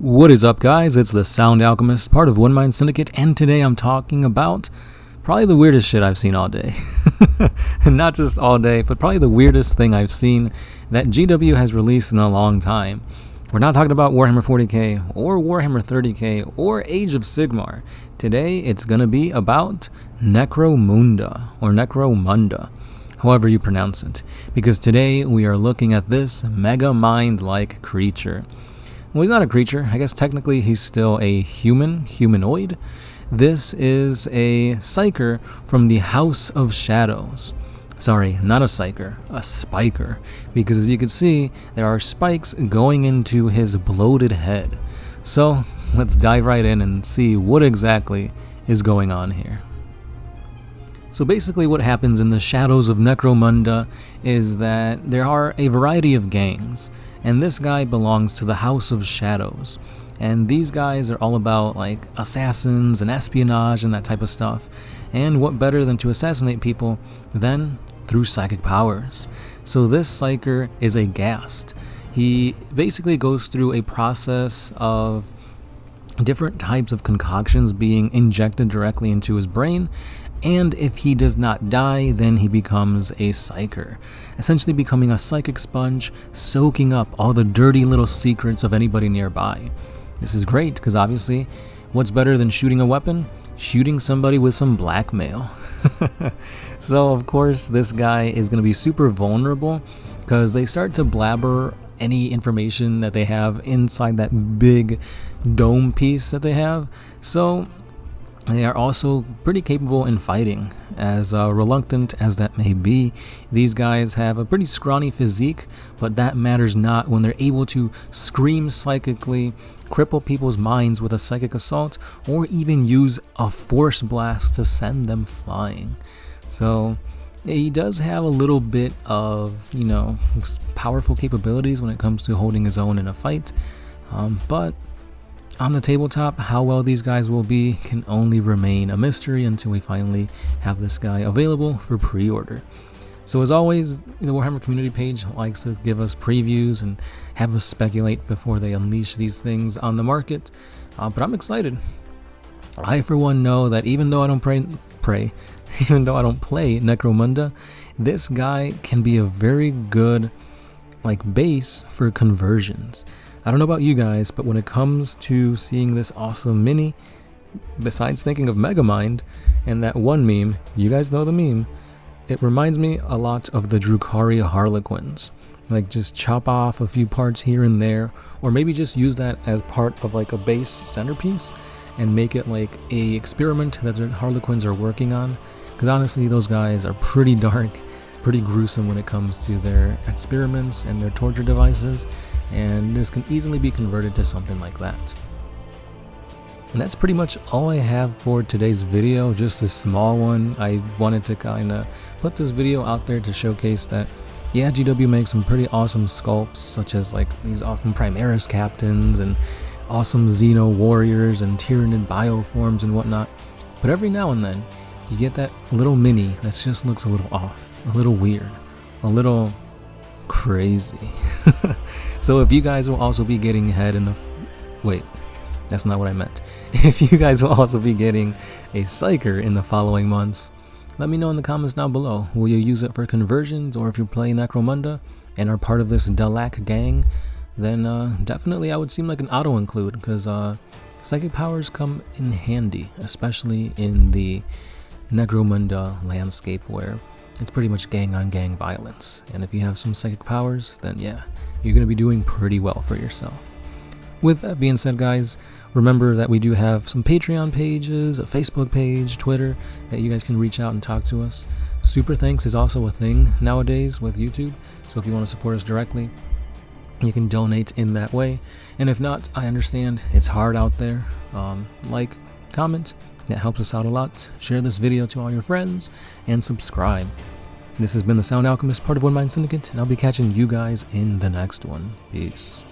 What is up, guys? It's the Sound Alchemist, part of One Mind Syndicate, and today I'm talking about probably the weirdest shit I've seen all day. And not just all day, but probably the weirdest thing I've seen that GW has released in a long time. We're not talking about Warhammer 40k or Warhammer 30k or Age of Sigmar. Today it's going to be about Necromunda or Necromunda, however you pronounce it, because today we are looking at this MEGAMIND-like creature. Well, he's not a creature. I guess technically he's still a humanoid. This is a Psyker from the House of Shadows. Sorry, not a Psyker, a Spiker, because as you can see, there are spikes going into his bloated head. So, let's dive right in and see what exactly is going on here. So basically what happens in the Shadows of Necromunda is that there are a variety of gangs, and this guy belongs to the House of Shadows. And these guys are all about like assassins and espionage and that type of stuff. And what better than to assassinate people than through psychic powers. So this Psyker is a Ghast. He basically goes through a process of different types of concoctions being injected directly into his brain, and if he does not die, then he becomes a Psyker, essentially becoming a psychic sponge, soaking up all the dirty little secrets of anybody nearby. This is great, because obviously, what's better than shooting a weapon? Shooting somebody with some blackmail. So, of course, this guy is going to be super vulnerable, because they start to blabber any information that they have inside that big dome piece that they have. So they are also pretty capable in fighting, as reluctant as that may be. These guys have a pretty scrawny physique, but that matters not when they're able to scream psychically, cripple people's minds with a psychic assault, or even use a force blast to send them flying. So he does have a little bit of, powerful capabilities when it comes to holding his own in a fight, but on the tabletop, how well these guys will be can only remain a mystery until we finally have this guy available for pre-order. So as always, the Warhammer community page likes to give us previews and have us speculate before they unleash these things on the market, but I'm excited. I for one know that even though I don't play Necromunda, this guy can be a very good base for conversions. I don't know about you guys, but when it comes to seeing this awesome mini, besides thinking of Megamind and that one meme, you guys know the meme, it reminds me a lot of the Drukhari Harlequins. Just chop off a few parts here and there, or maybe just use that as part of a base centerpiece and make it like a experiment that the Harlequins are working on. Because honestly, those guys are pretty dark, pretty gruesome when it comes to their experiments and their torture devices, and this can easily be converted to something like that. And that's pretty much all I have for today's video, just a small one. I wanted to kind of put this video out there to showcase that, yeah, GW makes some pretty awesome sculpts, such as these awesome Primaris captains and awesome Xeno warriors and Tyranid bioforms and whatnot. But every now and then, you get that little mini that just looks a little off, a little weird, a little crazy. So if you guys will also be getting wait, that's not what I meant. If you guys will also be getting a Psyker in the following months, let me know in the comments down below. Will you use it for conversions, or if you're playing Necromunda and are part of this Dalak gang, then definitely I would seem like an auto include, because psychic powers come in handy, especially in the Necromunda landscape where it's pretty much gang on gang violence. And if you have some psychic powers, then yeah, you're going to be doing pretty well for yourself. With that being said, guys, remember that we do have some Patreon pages, a Facebook page, Twitter, that you guys can reach out and talk to us. Super thanks is also a thing nowadays with YouTube, so if you want to support us directly, you can donate in that way. And if not, I understand, it's hard out there. Comment, that helps us out a lot. Share this video to all your friends, and subscribe. This has been the Sound Alchemist, part of One Mind Syndicate, and I'll be catching you guys in the next one. Peace.